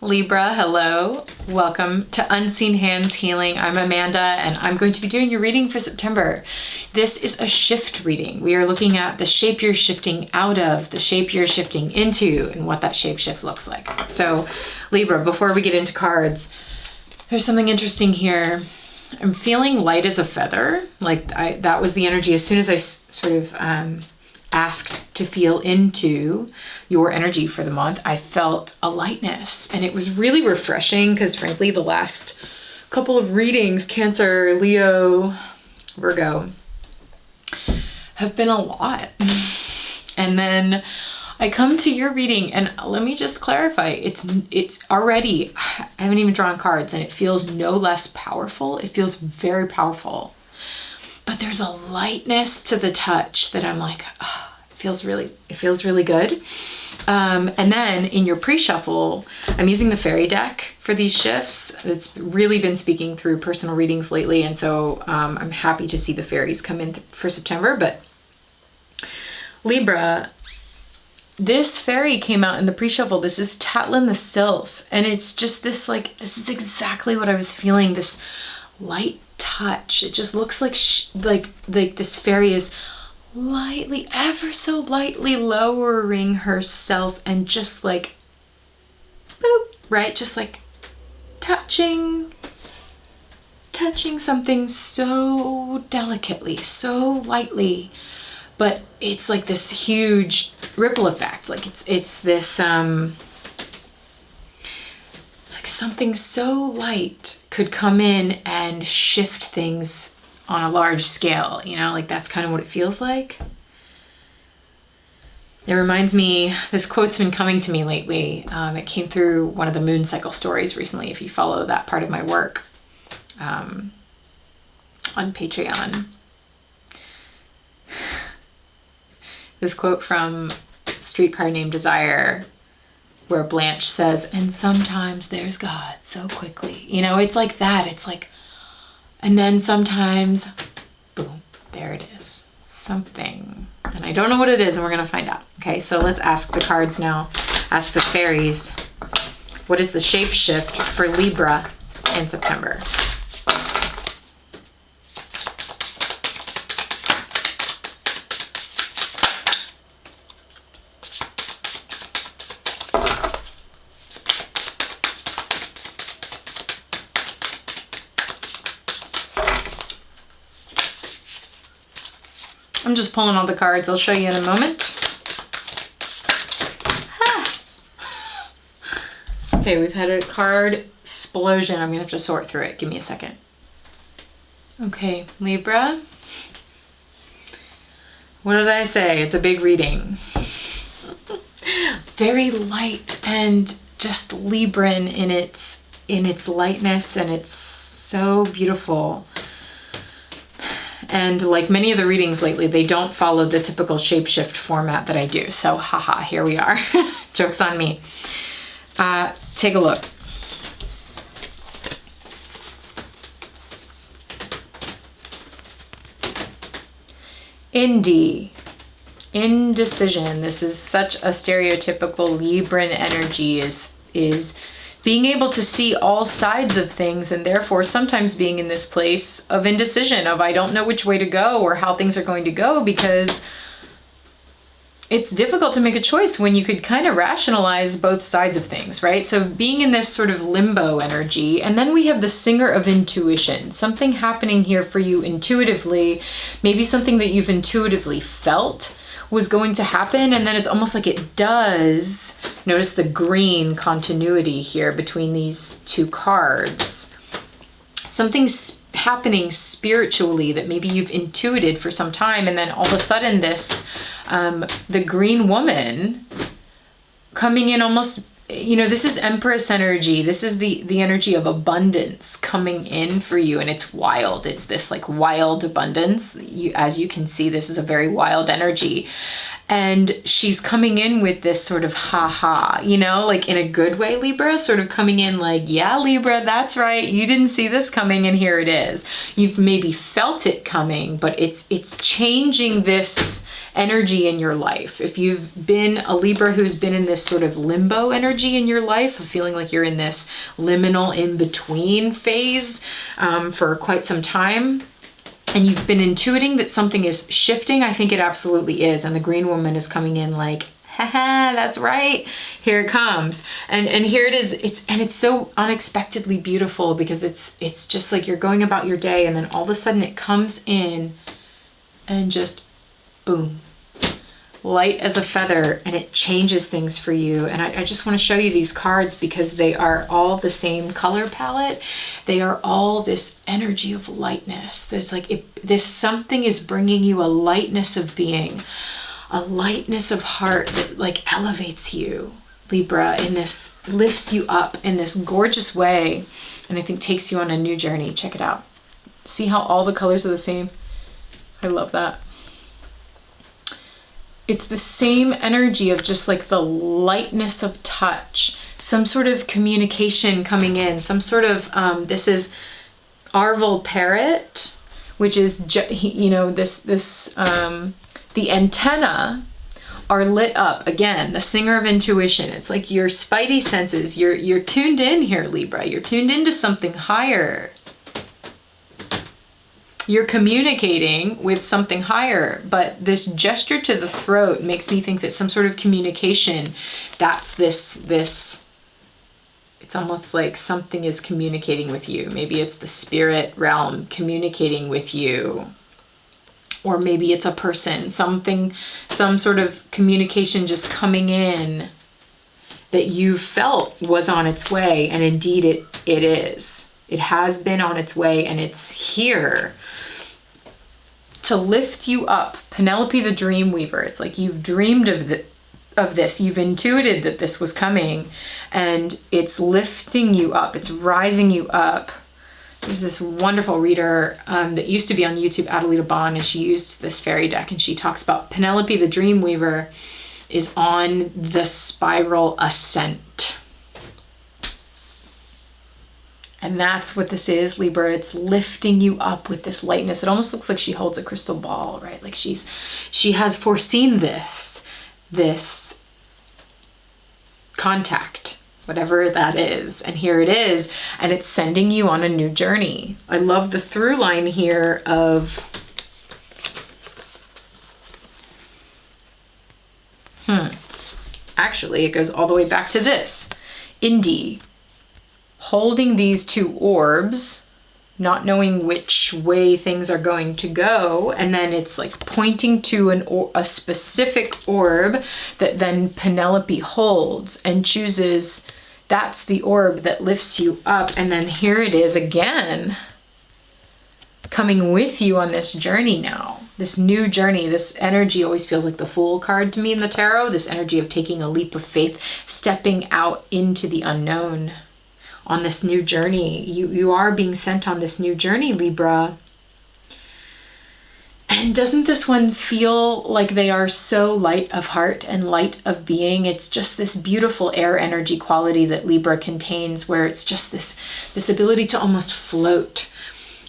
Libra, hello. Welcome to Unseen Hands Healing. I'm Amanda and I'm going to be doing your reading for September. This is a shift reading. We are looking at the shape you're shifting out of, the shape you're shifting into, and what that shape shift looks like. So Libra, before we get into cards, there's something interesting here. I'm feeling light as a feather. That was the energy as soon as I sort of asked to feel into your energy for the month. I felt a lightness and it was really refreshing because frankly the last couple of readings, Cancer, Leo, Virgo, have been a lot. And then I come to your reading and let me just clarify, it's already, I haven't even drawn cards and it feels no less powerful. It feels very powerful. But there's a lightness to the touch that I'm like, oh, it feels really good. And then in your pre-shuffle, I'm using the fairy deck for these shifts. It's really been speaking through personal readings lately. And so I'm happy to see the fairies come in for September. But Libra, this fairy came out in the pre-shuffle. This is Tatlin the Sylph. And it's just this this is exactly what I was feeling, this light touch. It just looks like this fairy is lightly, ever so lightly lowering herself and just like boop, right? Just like touching something so delicately, so lightly, but it's like this huge ripple effect. Like it's this something so light could come in and shift things on a large scale, that's kind of what it feels like. It reminds me, this quote's been coming to me lately. It came through one of the moon cycle stories recently, if you follow that part of my work on Patreon. This quote from Streetcar Named Desire, where Blanche says, and sometimes there's God so quickly. It's like that. It's like, and then sometimes, boom, there it is. Something. And I don't know what it is, and we're going to find out. Okay, so let's ask the cards now. Ask the fairies. What is the shape shift for Libra in September? I'm just pulling all the cards. I'll show you in a moment. Okay, we've had a card explosion. I'm gonna have to sort through it. Give me a second. Okay, Libra. What did I say? It's a big reading. Very light and just Libran in its lightness, and it's so beautiful. And like many of the readings lately, they don't follow the typical shapeshift format that I do. So haha, here we are. Joke's on me. Take a look. Indecision. This is such a stereotypical Libran energy, is being able to see all sides of things, and therefore sometimes being in this place of indecision, of I don't know which way to go or how things are going to go, because it's difficult to make a choice when you could kind of rationalize both sides of things, right? So being in this sort of limbo energy. And then we have the Singer of Intuition, something happening here for you intuitively, maybe something that you've intuitively felt was going to happen, and then it's almost like it does. Notice the green continuity here between these two cards. Something's happening spiritually that maybe you've intuited for some time, and then all of a sudden this, the green woman coming in almost, this is Empress energy. This is the energy of abundance coming in for you, and it's wild. It's this like wild abundance. As you can see, this is a very wild energy. And she's coming in with this sort of ha-ha, you know, like in a good way, Libra, sort of coming in like, yeah, Libra, that's right. You didn't see this coming and here it is. You've maybe felt it coming, but it's changing this energy in your life. If you've been a Libra who's been in this sort of limbo energy in your life, of feeling like you're in this liminal in-between phase for quite some time, and you've been intuiting that something is shifting, I think it absolutely is. And the green woman is coming in like, haha, that's right. Here it comes. And here it is. It's so unexpectedly beautiful, because it's just like you're going about your day and then all of a sudden it comes in and just boom, light as a feather, and it changes things for you. And I just want to show you these cards because they are all the same color palette. They are all this energy of lightness. There's like, this something is bringing you a lightness of being, a lightness of heart that like elevates you, Libra, in this, lifts you up in this gorgeous way, and I think takes you on a new journey. Check it out. See how all the colors are the same? I love that. It's the same energy of just like the lightness of touch, some sort of communication coming in, some sort of, this is Arval Parrot, which is, you know, the antenna are lit up. Again, the singer of intuition. It's like your spidey senses, you're tuned in here, Libra. You're tuned into something higher. You're communicating with something higher, but this gesture to the throat makes me think that some sort of communication, that's this, it's almost like something is communicating with you. Maybe it's the spirit realm communicating with you, or maybe it's a person, something, some sort of communication just coming in that you felt was on its way. And indeed it is. It has been on its way, and it's here to lift you up. Penelope the Dream Weaver. It's like you've dreamed of this. You've intuited that this was coming, and it's lifting you up. It's rising you up. There's this wonderful reader that used to be on YouTube, Adelita Bond, and she used this fairy deck, and she talks about Penelope the Dream Weaver is on the spiral ascent. And that's what this is, Libra. It's lifting you up with this lightness. It almost looks like she holds a crystal ball, right? Like she has foreseen this contact, whatever that is. And here it is, and it's sending you on a new journey. I love the through line here of, actually, it goes all the way back to this. Indie. Holding these two orbs, not knowing which way things are going to go, and then it's like pointing to a specific orb that then Penelope holds and chooses, that's the orb that lifts you up. And then here it is again, coming with you on this journey now, this new journey. This energy always feels like the Fool card to me in the tarot, this energy of taking a leap of faith, stepping out into the unknown. On this new journey, you are being sent on this new journey, Libra. And doesn't this one feel like they are so light of heart and light of being? It's just this beautiful air energy quality that Libra contains, where it's just this ability to almost float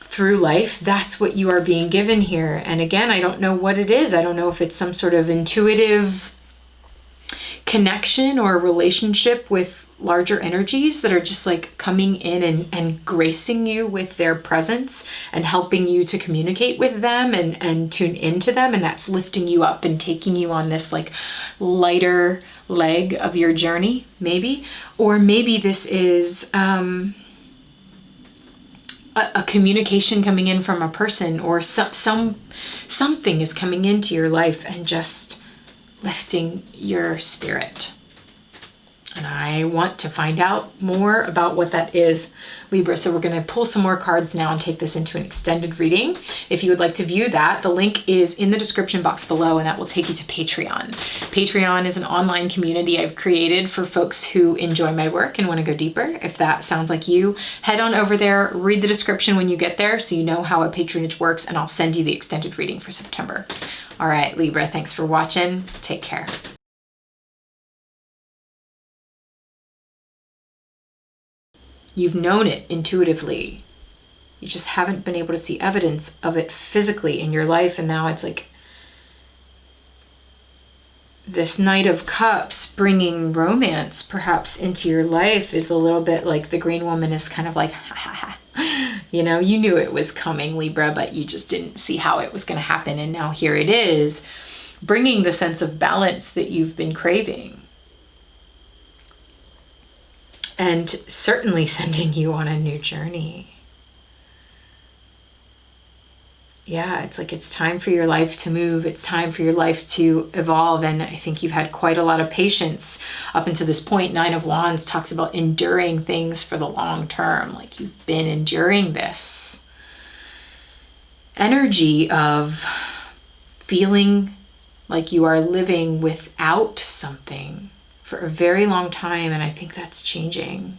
through life. That's what you are being given here. And again, I don't know what it is. I don't know if it's some sort of intuitive connection or relationship with larger energies that are just like coming in and gracing you with their presence and helping you to communicate with them and tune into them. And that's lifting you up and taking you on this like lighter leg of your journey, maybe. Or maybe this is a communication coming in from a person, or something is coming into your life and just lifting your spirit. And I want to find out more about what that is, Libra. So we're going to pull some more cards now and take this into an extended reading. If you would like to view that, the link is in the description box below, and that will take you to Patreon. Patreon is an online community I've created for folks who enjoy my work and want to go deeper. If that sounds like you, head on over there, read the description when you get there so you know how a patronage works, and I'll send you the extended reading for September. All right, Libra, thanks for watching. Take care. You've known it intuitively. You just haven't been able to see evidence of it physically in your life. And now it's like this Knight of Cups bringing romance perhaps into your life is a little bit like the green woman is kind of like, ha ha ha. You know, you knew it was coming, Libra, but you just didn't see how it was going to happen. And now here it is, bringing the sense of balance that you've been craving. And certainly sending you on a new journey. Yeah, it's like it's time for your life to move. It's time for your life to evolve. And I think you've had quite a lot of patience up until this point. Nine of Wands talks about enduring things for the long term. Like you've been enduring this energy of feeling like you are living without something for a very long time. And I think that's changing.